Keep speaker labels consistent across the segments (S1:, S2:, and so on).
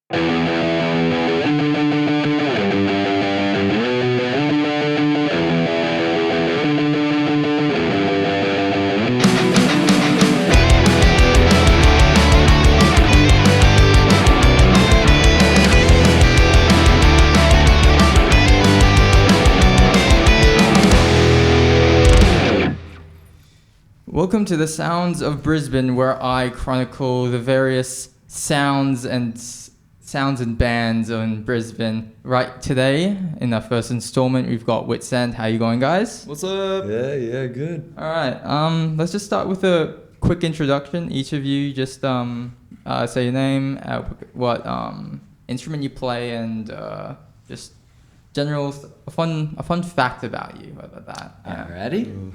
S1: Welcome to the Sounds of Brisbane, where I chronicle the various sounds and bands in Brisbane. Right, today, in our first installment, we've got Whitt. How you going, guys?
S2: What's up?
S3: Yeah, good.
S1: All right, let's just start with a quick introduction. Each of you just say your name, what instrument you play, and just general a fun fact about you. How about that?
S2: Yeah. Alrighty.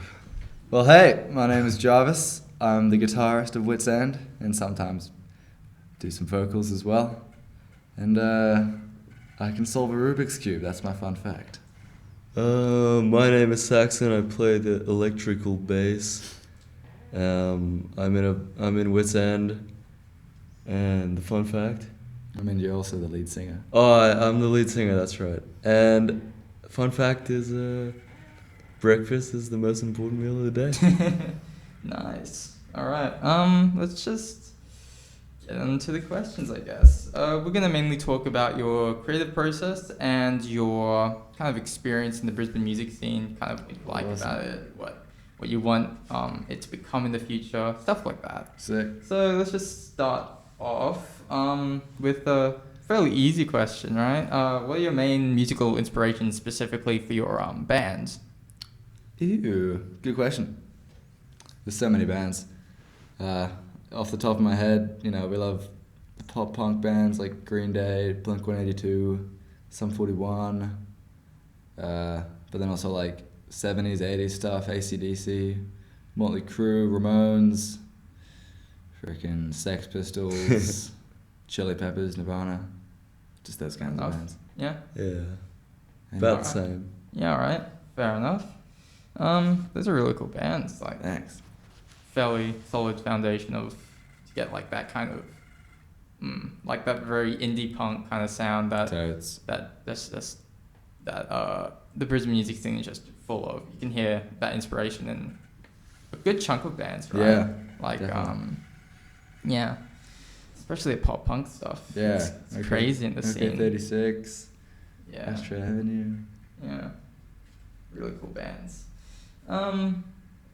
S3: Well, hey, my name is Jarvis. I'm the guitarist of Whitt's and sometimes do some vocals as well. And I can solve a Rubik's Cube. That's my fun fact.
S2: My name is Saxon. I play the electrical bass. I'm in Whitt's End. And the fun fact?
S3: I mean, you're also the lead singer.
S2: Oh, I'm the lead singer. That's right. And fun fact is breakfast is the most important meal of the day.
S1: Nice. All right. Let's just get into the questions, I guess. We're gonna mainly talk about your creative process and your kind of experience in the Brisbane music scene, kind of what you like about it, what you want it to become in the future, stuff like that.
S3: Sick.
S1: So let's just start off with a fairly easy question, right? What are your main musical inspirations specifically for your bands?
S3: Ew, good question. There's so many bands. Off the top of my head, we love the pop punk bands like Green Day, Blink-182, Sum 41, but then also like 70s, 80s stuff, AC/DC, Motley Crue, Ramones, freaking Sex Pistols, Chili Peppers, Nirvana, just those kinds of bands.
S1: Yeah?
S2: Yeah.
S3: And
S2: About the same.
S1: Yeah, alright. Fair enough. Those are really cool bands. Like,
S3: Thanks.
S1: fairly solid foundation to get like that kind of, like that very indie punk kind of sound that the Brisbane music scene is just full of. You can hear that inspiration in a good chunk of bands, right?
S3: Yeah.
S1: Like,
S3: definitely.
S1: yeah. Especially the pop punk stuff.
S3: Yeah.
S1: It's crazy in the scene.
S3: 36.
S1: Yeah.
S3: Ashtray Avenue.
S1: Yeah. Really cool bands. On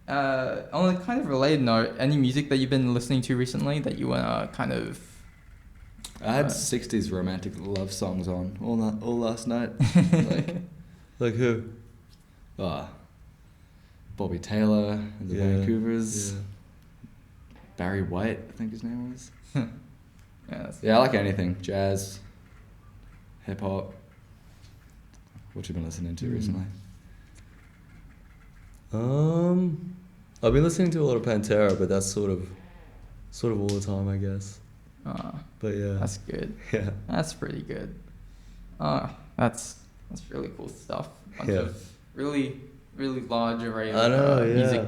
S1: a kind of related note, any music that you've been listening to recently that you want to kind of...
S3: I had 60s romantic love songs on all last night.
S2: Like who?
S3: Bobby Taylor and the Vancouvers.
S2: Yeah.
S3: Barry White, I think his name was.
S1: Yeah,
S3: I like anything. Jazz, hip hop. What you been listening to recently?
S2: I've been listening to a lot of Pantera, but that's sort of all the time, I guess. But yeah.
S1: That's good.
S2: Yeah.
S1: That's pretty good. That's really cool stuff. Bunch
S2: Yeah.
S1: of really, really large array
S2: I
S1: of
S2: know, yeah.
S1: music.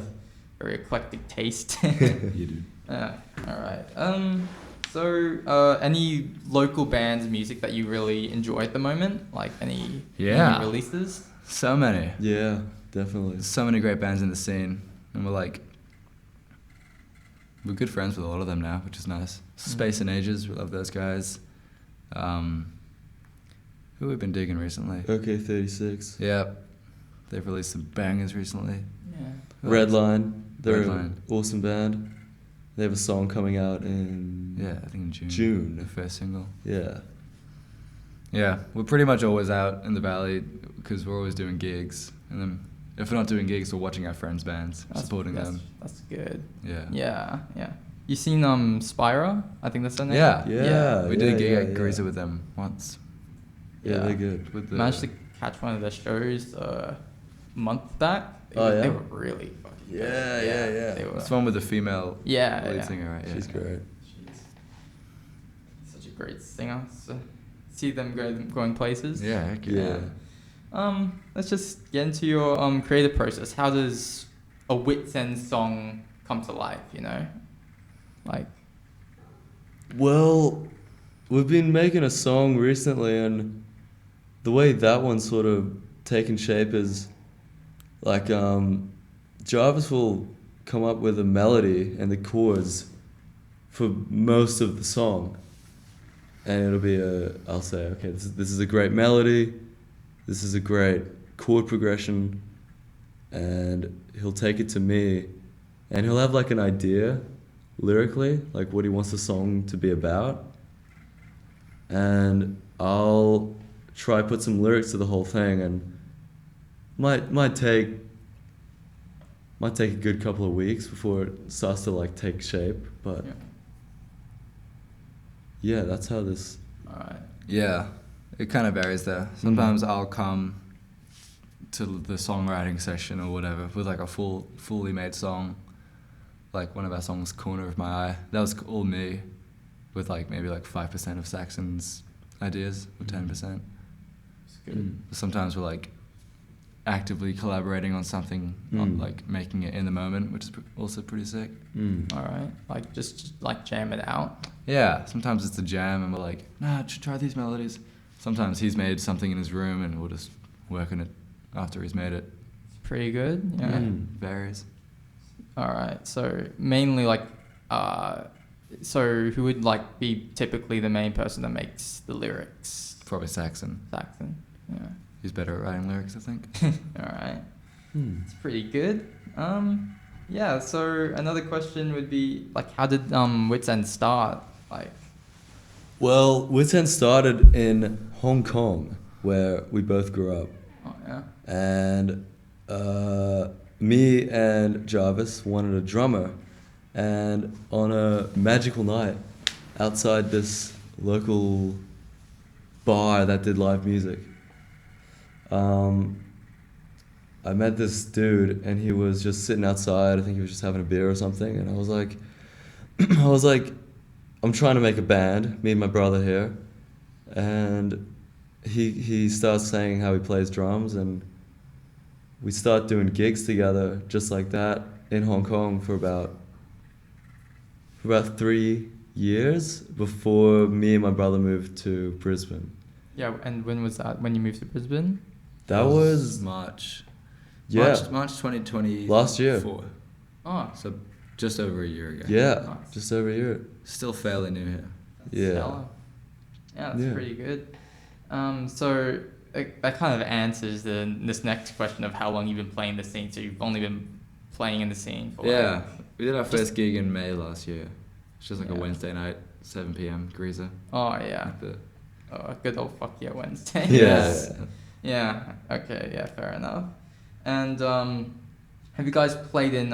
S1: Very eclectic taste.
S3: You do.
S1: All right. So, any local bands' music that you really enjoy at the moment? Like any
S3: Yeah.
S1: new releases?
S3: So many.
S2: Yeah, definitely.
S3: So many great bands in the scene. And we're good friends with a lot of them now, which is nice. Space and Ages, we love those guys. Who we've been digging recently?
S2: Okay, 36.
S3: Yeah. They've released some bangers recently.
S1: Yeah.
S2: Redline. They're
S3: Redline.
S2: an awesome band. They have a song coming out in
S3: Yeah, I think in June.
S2: June.
S3: The first single.
S2: Yeah.
S3: Yeah, we're pretty much always out in the valley because we're always doing gigs. And then if we're not doing gigs, we're watching our friends' bands, supporting them.
S1: That's good.
S3: Yeah.
S1: Yeah. You seen Spira? I think that's their name.
S2: Yeah.
S3: We did a gig at
S2: yeah.
S3: Greaser with them once.
S2: Yeah, they're good.
S3: With
S1: Managed to catch one of their shows a month back.
S2: Yeah?
S1: They were really fucking good.
S2: Yeah.
S1: They were,
S3: It's one with the female lead singer, right? Yeah.
S2: She's great.
S1: She's such a great singer. So see them going places.
S3: Yeah, heck yeah.
S1: Let's just get into your creative process. How does a Whitt song come to life, Like,
S2: Well, we've been making a song recently, and the way that one's sort of taken shape is like Jarvis will come up with a melody and the chords for most of the song, and it'll be I'll say, okay, this is a great melody, this is a great chord progression, and he'll take it to me, and he'll have like an idea lyrically, like what he wants the song to be about, and I'll try put some lyrics to the whole thing, and might take a good couple of weeks before it starts to like take shape, but yeah, that's how this.
S1: All right.
S3: Yeah, it kind of varies there. Sometimes I'll come to the songwriting session or whatever with like a fully made song, like one of our songs, "Corner of My Eye." That was all me, with like maybe like 5% of Saxon's ideas or 10%.
S1: It's good.
S3: Sometimes we're like actively collaborating on something, not like making it in the moment, which is also pretty sick.
S1: All right. Like just like jam it out.
S3: Yeah, sometimes it's a jam and we're like, nah, should try these melodies. Sometimes he's made something in his room and we'll just work on it after he's made it.
S1: Pretty good. Yeah.
S3: Varies.
S1: All right. So mainly like, so who would like be typically the main person that makes the lyrics?
S3: Probably Saxon.
S1: Saxon. Yeah.
S3: He's better at writing lyrics, I think.
S1: All right. It's pretty good. Yeah. So another question would be like, how did Whitt End start? Like,
S2: Well, Whitt End started in Hong Kong, where we both grew up,
S1: oh yeah.
S2: and me and Jarvis wanted a drummer, and on a magical night outside this local bar that did live music, I met this dude, and he was just sitting outside. I think he was just having a beer or something, and I was like, I'm trying to make a band, me and my brother here, and he starts saying how he plays drums, and we start doing gigs together just like that in Hong Kong for about 3 years before me and my brother moved to Brisbane.
S1: Yeah. And when was that? When you moved to Brisbane?
S2: That was
S3: March.
S2: yeah,
S3: March 2020.
S2: last year.
S1: Oh.
S3: So just over a year ago.
S2: Yeah,
S1: Nice.
S2: just over a year.
S3: Still fairly new here.
S2: Yeah.
S1: Stellar. Yeah, that's
S2: Yeah.
S1: pretty good. So that kind of answers this next question of how long you've been playing the scene. So you've only been playing in the scene for
S3: Yeah,
S1: like,
S3: we did our first gig in May last year. It's just like a
S1: Yeah.
S3: Wednesday night, 7 p.m. Greaser.
S1: oh yeah,
S3: Like the-
S1: oh, good old fuck yeah Wednesday.
S2: Yeah.
S1: Yeah. Okay. Yeah. Fair enough. And have you guys played in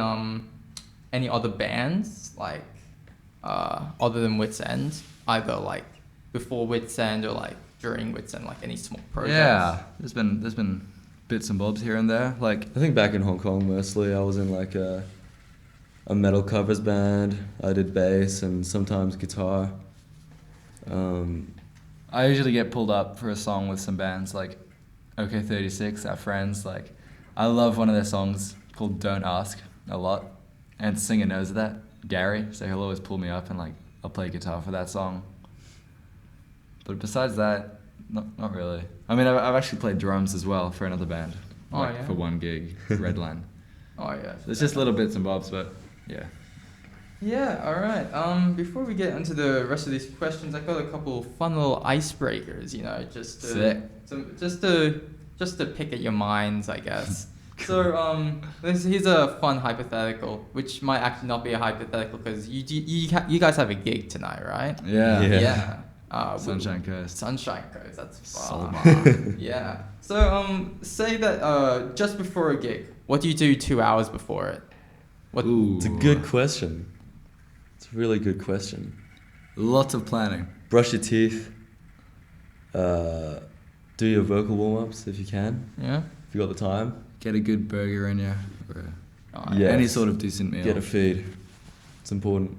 S1: any other bands like other than Whitt End? Either like before Whitt End or like during Whitt End, like any small projects?
S3: Yeah, there's been bits and bobs here and there. Like
S2: I think back in Hong Kong mostly, I was in like a metal covers band. I did bass and sometimes guitar.
S3: I usually get pulled up for a song with some bands like OK36, our friends. Like I love one of their songs called "Don't Ask" a lot, and singer knows that, Gary. So he'll always pull me up and like I'll play guitar for that song. But besides that, not really. I mean, I've actually played drums as well for another band,
S1: Oh,
S3: like
S1: yeah?
S3: for one gig, Redline.
S1: Oh yeah.
S3: It's just little bits and bobs, but yeah.
S1: Yeah, all right. Before we get into the rest of these questions, I got a couple fun little icebreakers, you know,
S3: Sick.
S1: just to pick at your minds, I guess. So here's a fun hypothetical, which might actually not be a hypothetical because you guys have a gig tonight, right?
S3: Yeah.
S2: Yeah.
S3: Sunshine Coast.
S1: Sunshine Coast. That's far.
S3: Solomon.
S1: Yeah. So say that just before a gig, what do you do 2 hours before it? What?
S3: Ooh.
S2: It's a good question. It's a really good question.
S3: Lots of planning.
S2: Brush your teeth. Do your vocal warm-ups if you can.
S1: Yeah.
S2: If you got the time.
S3: Get a good burger in you. Or
S1: Oh,
S2: Yeah.
S3: any sort of decent meal.
S2: Get a feed. It's important.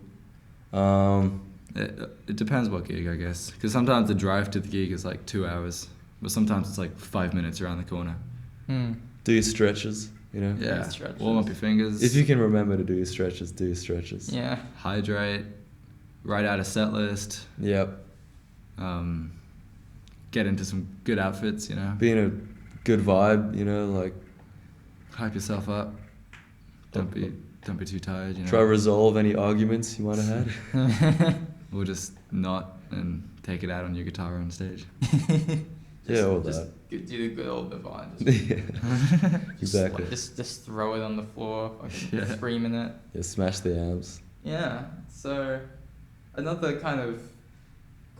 S3: It depends what gig, I guess. Because sometimes the drive to the gig is like 2 hours. But sometimes it's like 5 minutes around the corner.
S2: Do your stretches, you know.
S3: Yeah.
S1: stretches.
S3: Warm up your fingers.
S2: If you can remember to do your stretches, do your stretches.
S1: Yeah.
S3: Hydrate. Write out a set list.
S2: Yep.
S3: get into some good outfits, you know.
S2: Be in a good vibe, you know, like
S3: Hype yourself up. Don't be too tired, you know.
S2: try to resolve any arguments you might have had.
S3: Or just not and take it out on your guitar on stage.
S2: Yeah, all
S1: just
S2: that.
S1: do the good old Nirvana.
S2: Yeah,
S1: Just,
S2: exactly.
S1: Just throw it on the floor, fucking
S3: Yeah.
S1: screaming it.
S2: Yeah, smash the amps.
S1: Yeah. So another kind of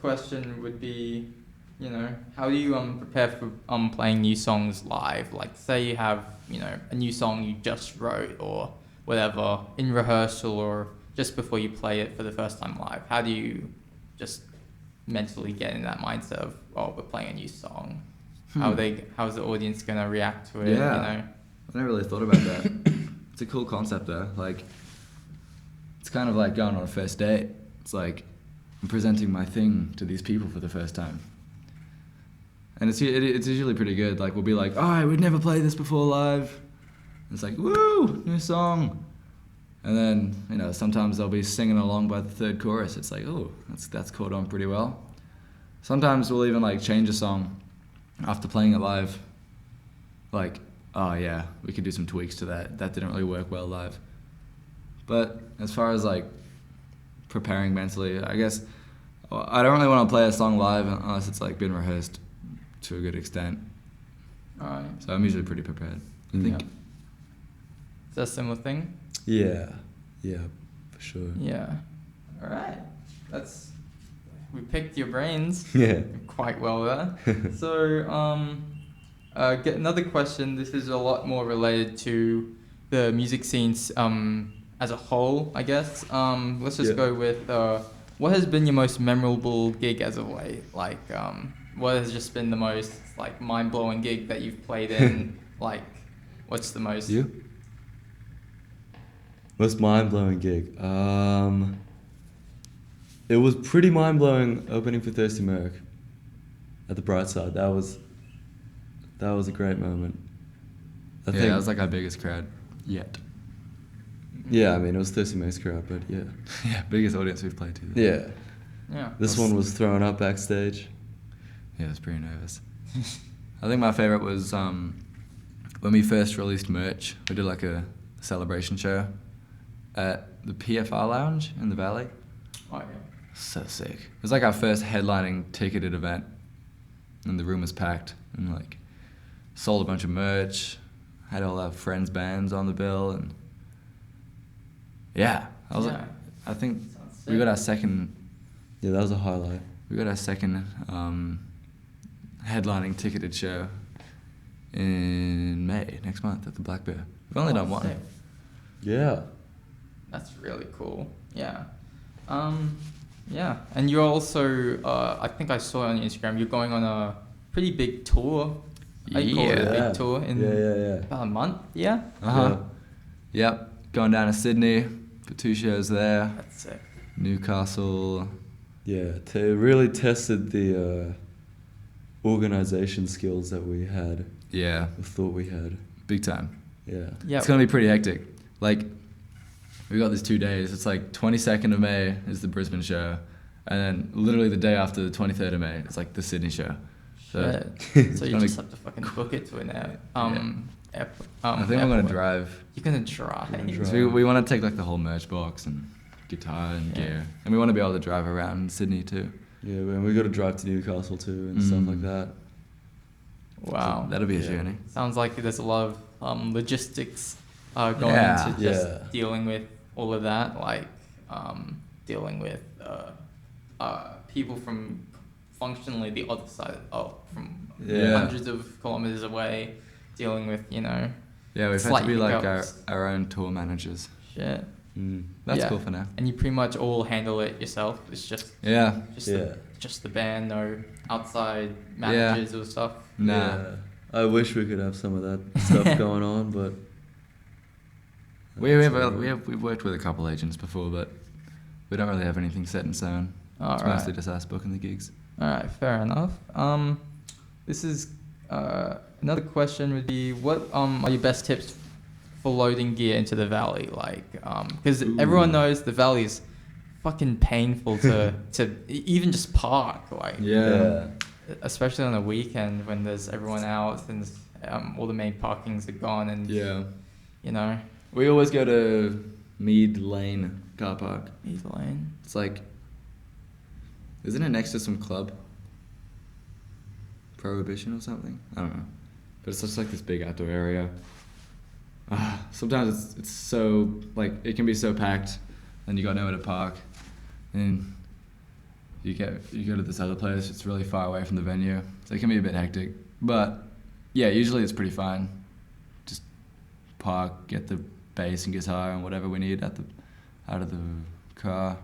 S1: question would be, you know, how do you prepare for playing new songs live? Like, say you have, you know, a new song you just wrote or whatever in rehearsal or just before you play it for the first time live. How do you just mentally get in that mindset of, oh, we're playing a new song? How's the audience gonna react to it?
S3: Yeah.
S1: You know.
S3: I never really thought about that. It's a cool concept though. Like, it's kind of like going on a first date. It's like I'm presenting my thing to these people for the first time. And it's usually pretty good. Like, we'll be like, oh, we'd never played this before live. It's like, woo, new song. And then, you know, sometimes they'll be singing along by the third chorus. It's like, oh, that's caught on pretty well. Sometimes we'll even like change a song after playing it live. Like, oh yeah, we could do some tweaks to that. That didn't really work well live. But as far as like preparing mentally, I guess I don't really want to play a song live unless it's like been rehearsed to a good extent.
S1: Alright.
S3: So I'm usually pretty prepared. I think.
S1: Yeah. Is that a similar thing?
S2: Yeah, for sure.
S1: Yeah. All right. We picked your brains
S2: Yeah.
S1: quite well there. So, get another question. This is a lot more related to the music scenes as a whole, I guess. Let's just go with what has been your most memorable gig as of late? Like, what has just been the most like mind-blowing gig that you've played in? Like, what's the most?
S2: You? Most mind-blowing gig. It was pretty mind-blowing opening for Thirsty Merc at the Bright Side. That was a great moment. I think
S3: that was like our biggest crowd yet.
S2: Yeah, I mean it was Thirsty Merc's crowd, but yeah.
S3: Yeah, biggest audience we've played to.
S2: Yeah.
S1: Yeah.
S2: This one was thrown up backstage.
S3: Yeah, I was pretty nervous. I think my favorite was when we first released merch. We did like a celebration show at the PFR Lounge in the Valley.
S1: Oh, yeah.
S3: So sick. It was like our first headlining ticketed event, and the room was packed, and like sold a bunch of merch, had all our friends' bands on the bill, and yeah, I think we got our second.
S2: Yeah, that was a highlight.
S3: We got our second headlining ticketed show in May next month at the Black Bear. We've only done one.
S1: Sick.
S2: Yeah.
S1: That's really cool. Yeah. Yeah. And you're also, I think I saw on Instagram, you're going on a pretty big tour. I call it a
S2: Yeah.
S1: big tour in about a month. Yeah.
S3: Uh-huh. Yep. Going down to Sydney for 2 shows there.
S1: That's sick.
S3: Newcastle.
S2: Yeah, really tested the organization skills that we had.
S3: Yeah.
S2: We thought we had.
S3: Big time.
S2: Yeah.
S1: Yeah.
S3: It's going to be pretty hectic. Like, we got these 2 days. It's like 22nd of May is the Brisbane show. And then literally the day after the 23rd of May, it's like the Sydney show. So,
S1: So you just have to fucking book it to an
S3: I think we're going to drive.
S1: You're going to drive.
S3: So we want to take like the whole merch box and guitar and gear. And we want to be able to drive around Sydney too.
S2: Yeah, and we got to drive to Newcastle too and stuff like that.
S1: Wow.
S3: So that'll be a journey.
S1: Sounds like there's a lot of logistics going
S3: Yeah.
S1: into just dealing with all of that, like dealing with people from functionally the other side, from
S3: Yeah.
S1: hundreds of kilometers away, dealing with, you know,
S3: Yeah, we've had
S1: slight
S3: to be like
S1: hiccups.
S3: our own tour managers.
S1: shit.
S3: That's
S1: Yeah.
S3: cool for now.
S1: And you pretty much all handle it yourself. It's just
S3: Yeah.
S1: just the band, no outside managers or stuff.
S3: Nah.
S2: Yeah. I wish we could have some of that stuff going on, but
S3: We've worked with a couple agents before, but we don't really have anything set in stone. It's mostly just us booking the gigs.
S1: All right, fair enough. This is another question would be, what are your best tips for loading gear into the valley? Like, because everyone knows the valley is fucking painful to even just park, like
S3: Yeah.
S1: especially on a weekend when there's everyone out and all the main parkings are gone, and
S3: Yeah.
S1: you know,
S3: We always go to Mead Lane car park.
S1: Mead Lane.
S3: It's like, isn't it next to some club? Prohibition or something? I don't know. But it's just like this big outdoor area. Sometimes it's so, like, it can be so packed and you got nowhere to park. And you go to this other place, it's really far away from the venue. So it can be a bit hectic. But yeah, usually it's pretty fine. Just park, get the bass and guitar and whatever we need out of the car.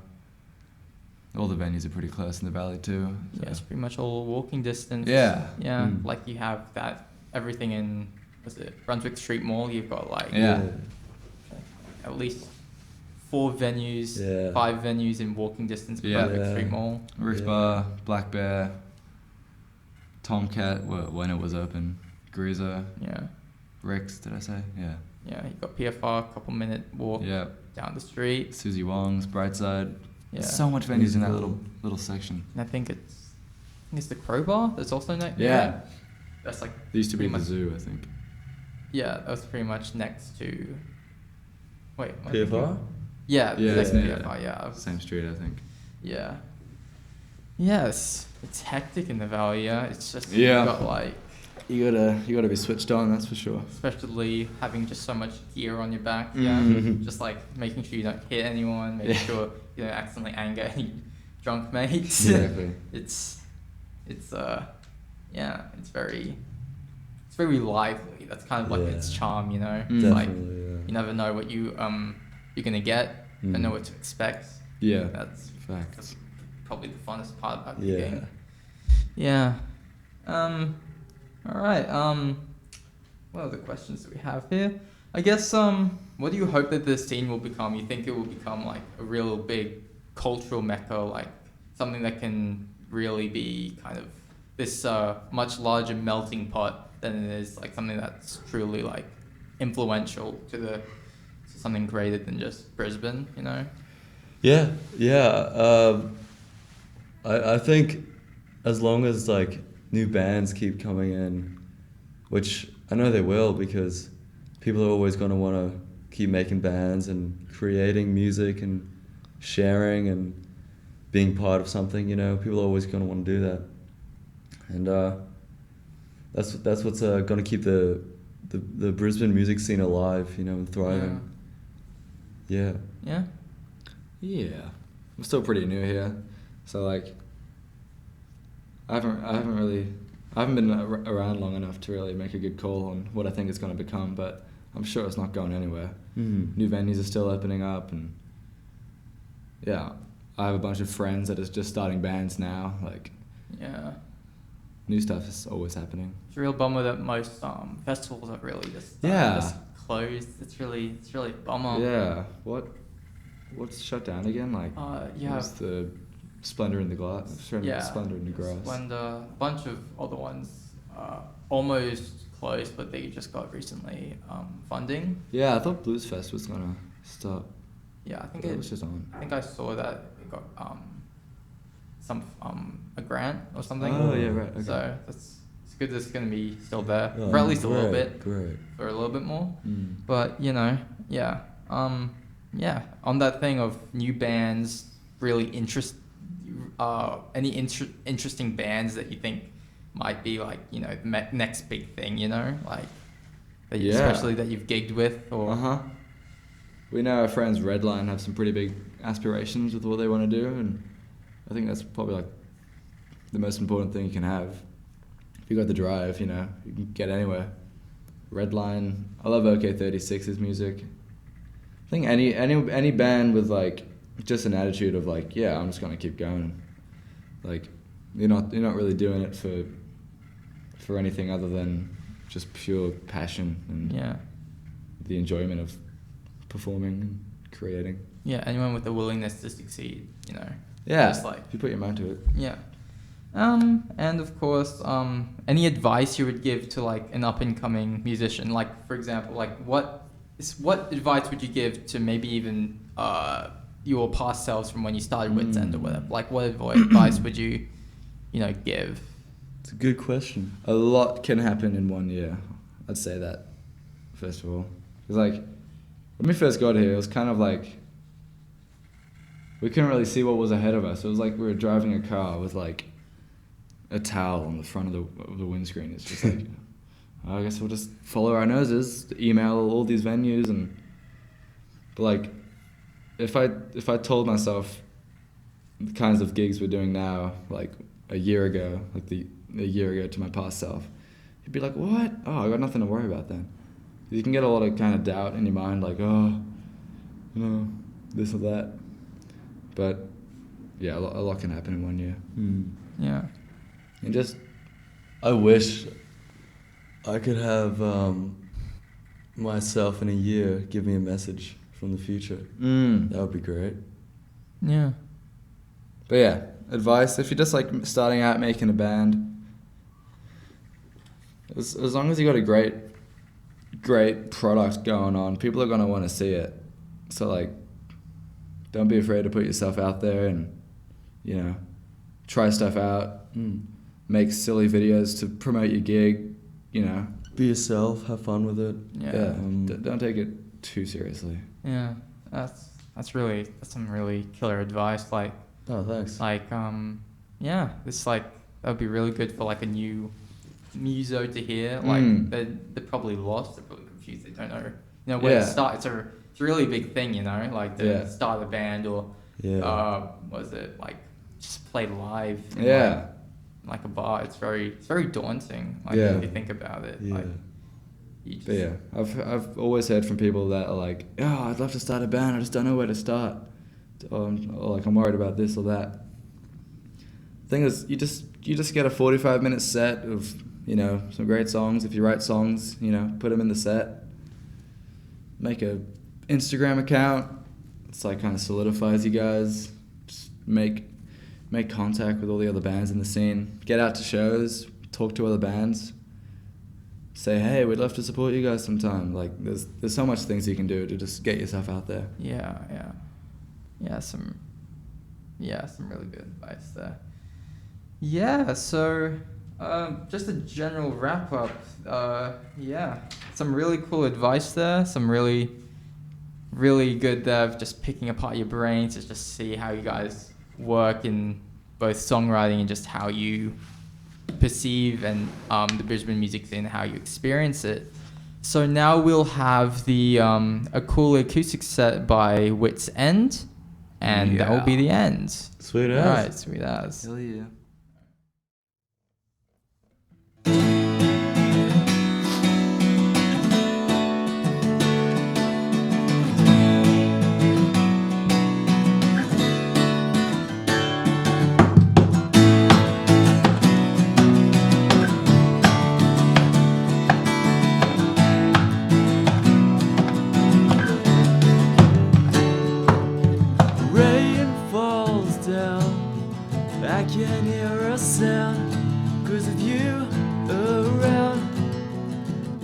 S3: All the venues are pretty close in the valley too. So.
S1: Yeah, it's pretty much all walking distance.
S3: Yeah.
S1: Yeah, like you have that everything in, was it Brunswick Street Mall? You've got like at least 4 venues, 5 venues in walking distance of Brunswick Street Mall.
S3: Rick's Bar, Black Bear, Tomcat, when it was open, Greaser.
S1: Yeah.
S3: Rick's, did I say? Yeah.
S1: Yeah, you've got PFR, couple-minute walk down the street.
S3: Susie Wong's, Brightside.
S1: Yeah.
S3: There's so much venues in that little section.
S1: And I think it's the Crowbar that's also next.
S3: Yeah.
S1: That's like.
S3: There used to be the
S1: much,
S3: zoo, I think.
S1: Yeah, that's pretty much next to. Wait.
S2: PFR?
S1: Yeah.
S3: Yeah.
S1: Next to PFR. Yeah.
S3: Same street, I think.
S1: Yeah. Yes, it's hectic in the valley. Yeah, it's just
S3: Yeah.
S1: you've got like.
S3: You gotta be switched on, that's for sure.
S1: Especially having just so much gear on your back.
S3: Mm-hmm.
S1: Yeah. Just like making sure you don't hit anyone, making sure you don't accidentally anger any drunk mates.
S3: Exactly.
S1: it's very lively. That's kind of like its charm, you know. It's like you never know what you're gonna get. Don't know what to expect.
S3: Yeah.
S1: That's
S3: Facts.
S1: probably the funnest part about the
S2: Yeah.
S1: game. Yeah. All right. What other questions do we have here? I guess what do you hope that the scene will become? You think it will become like a real big cultural mecca, like something that can really be kind of this much larger melting pot than it is like something that's truly like influential to something greater than just Brisbane, you know?
S2: Yeah. I think as long as like new bands keep coming in, which I know they will, because people are always going to want to keep making bands and creating music and sharing and being part of something, you know. People are always going to want to do that. And that's what's going to keep the Brisbane music scene alive, you know, and thriving. Yeah.
S1: Yeah?
S3: Yeah. I'm still pretty new here. So like I haven't been around long enough to really make a good call on what I think it's going to become, but I'm sure it's not going anywhere. New venues are still opening up, and yeah, I have a bunch of friends that are just starting bands now. Like, new stuff is always happening.
S1: It's a real bummer that most festivals are really just closed. It's really a bummer.
S3: Yeah. What's shut down again? Like, it's the Splendor in the Glass. Splendor in the Grass.
S1: Splendor, a bunch of other ones almost closed, but they just got recently funding.
S3: Yeah, I thought Blues Fest was gonna stop.
S1: Yeah, I think
S3: it was just on.
S1: I think I saw that it got a grant or something.
S3: Oh yeah, right. Okay.
S1: So it's good that it's gonna be still there for at least a little bit.
S2: Great.
S1: For a little bit more. But you know, on that thing of new bands, really interesting bands that you think might be like, you know, the next big thing, you know, like especially that you've gigged with or
S3: we know our friends Redline have some pretty big aspirations with what they want to do, and I think that's probably like the most important thing you can have. If you got the drive, you know, you can get anywhere. Redline, I love OK36's music. I think any band with like just an attitude of like, yeah, I'm just gonna keep going. Like, you're not really doing it for anything other than just pure passion and the enjoyment of performing and creating.
S1: Yeah, anyone with the willingness to succeed, you know.
S3: Yeah,
S1: just like,
S3: if you put your mind to it.
S1: Yeah. And of course, any advice you would give to like an up and coming musician? Like, for example, like what advice would you give to maybe even your past selves from when you started Whitt or whatever? Like, what advice would you, give?
S2: It's a good question.
S3: A lot can happen in 1 year. I'd say that, first of all. Because, like, when we first got here, it was kind of like we couldn't really see what was ahead of us. It was like we were driving a car with, like, a towel on the front of the windscreen. It's just like, I guess we'll just follow our noses, email all these venues, but, like, if I told myself the kinds of gigs we're doing now, like a year ago, to my past self, you'd be like, what? Oh, I got nothing to worry about then. You can get a lot of kind of doubt in your mind, like, oh, this or that. But yeah, a lot can happen in 1 year.
S1: Yeah.
S3: And just,
S2: I wish I could have myself in a year give me a message from the future. That would be great.
S1: Yeah.
S3: But yeah, advice, if you're just like starting out making a band, as long as you got a great product going on, people are going to want to see it. So, like, don't be afraid to put yourself out there and, try stuff out. Make silly videos to promote your gig,
S2: Be yourself, have fun with it.
S1: Yeah.
S3: Don't take it too seriously.
S1: Yeah. That's some really killer advice. Like,
S2: Oh, thanks.
S1: this that would be really good for like a new muso to hear. Like they're probably lost, they're probably confused, they don't know where to start. It's a really big thing, like to start a band or was it like just play live in like a bar. It's very daunting, like if you think about it.
S2: Yeah.
S1: Like
S3: But yeah, I've always heard from people that are like, oh, I'd love to start a band, I just don't know where to start. Or like, I'm worried about this or that. Thing is, you just get a 45-minute set of, some great songs. If you write songs, put them in the set. Make a Instagram account. It's like kind of solidifies you guys. Just make contact with all the other bands in the scene. Get out to shows, talk to other bands. Say, hey, we'd love to support you guys sometime. Like, there's so much things you can do to just get yourself out there.
S1: Some really good advice there. Yeah, so just a general wrap up. Some really cool advice there. Some really, really good there of just picking apart your brain to just see how you guys work in both songwriting and just how you perceive and the Brisbane music scene, how you experience it. So now we'll have a cool acoustic set by Whitt's End, and that will be the end.
S2: Sweet as.
S1: All right, sweet as.
S3: Hell yeah.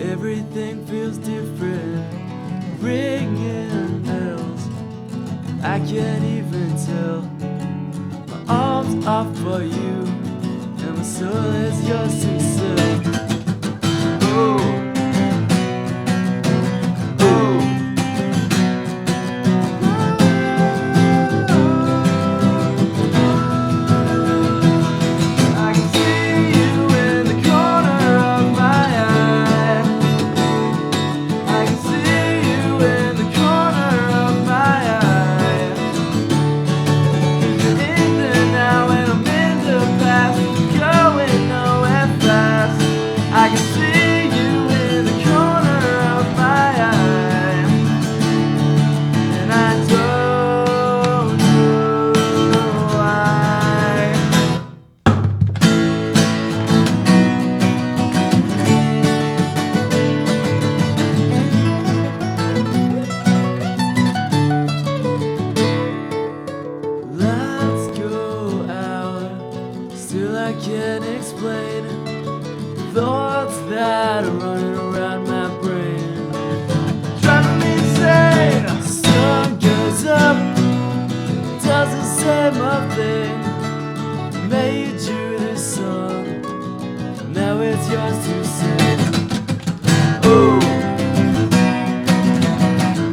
S4: Everything feels different, ringing bells. I can't even tell. My arms are for you, and my soul is yours to sell. Oh. same old thing. Made you this song, now it's yours to sing. Ooh,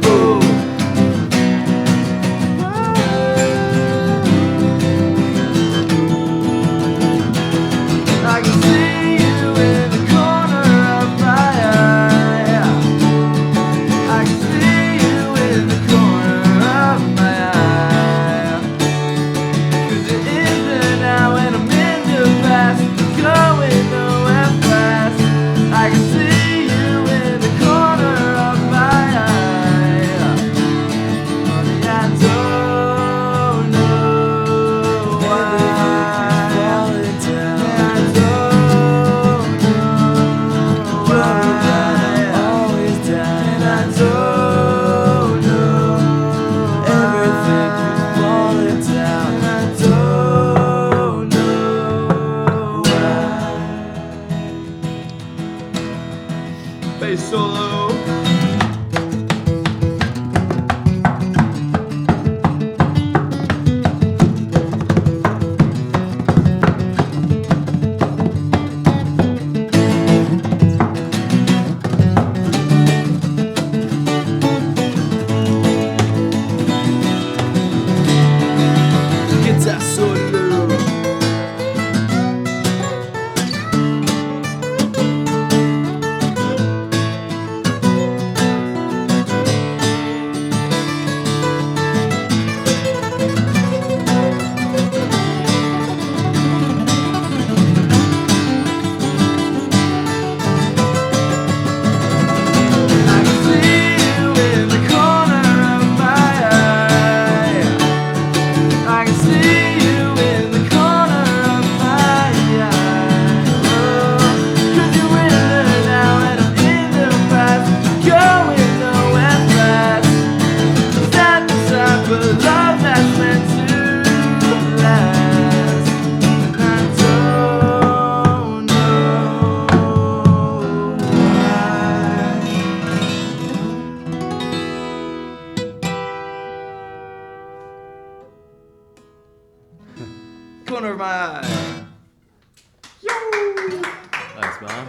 S4: ooh. I can see you in the corner of my eye. I can see you in the corner of my eye. 'Cause it is there now and I'm in the past, going nowhere fast. I can see you in the corner of my eye. Honey, I don't know why. Falling down. I don't know why. Always down. And I don't know everything keeps falling down. And I don't know why. Bass solo. Guitar solo. I can see you in the corner of my eye. I can see you in the corner of my eye. Oh, 'cause you're in there now and I'm in the past, going nowhere fast. Side to side for love that's meant to last. And I don't know why. Corner of my eye.
S2: Thanks, man.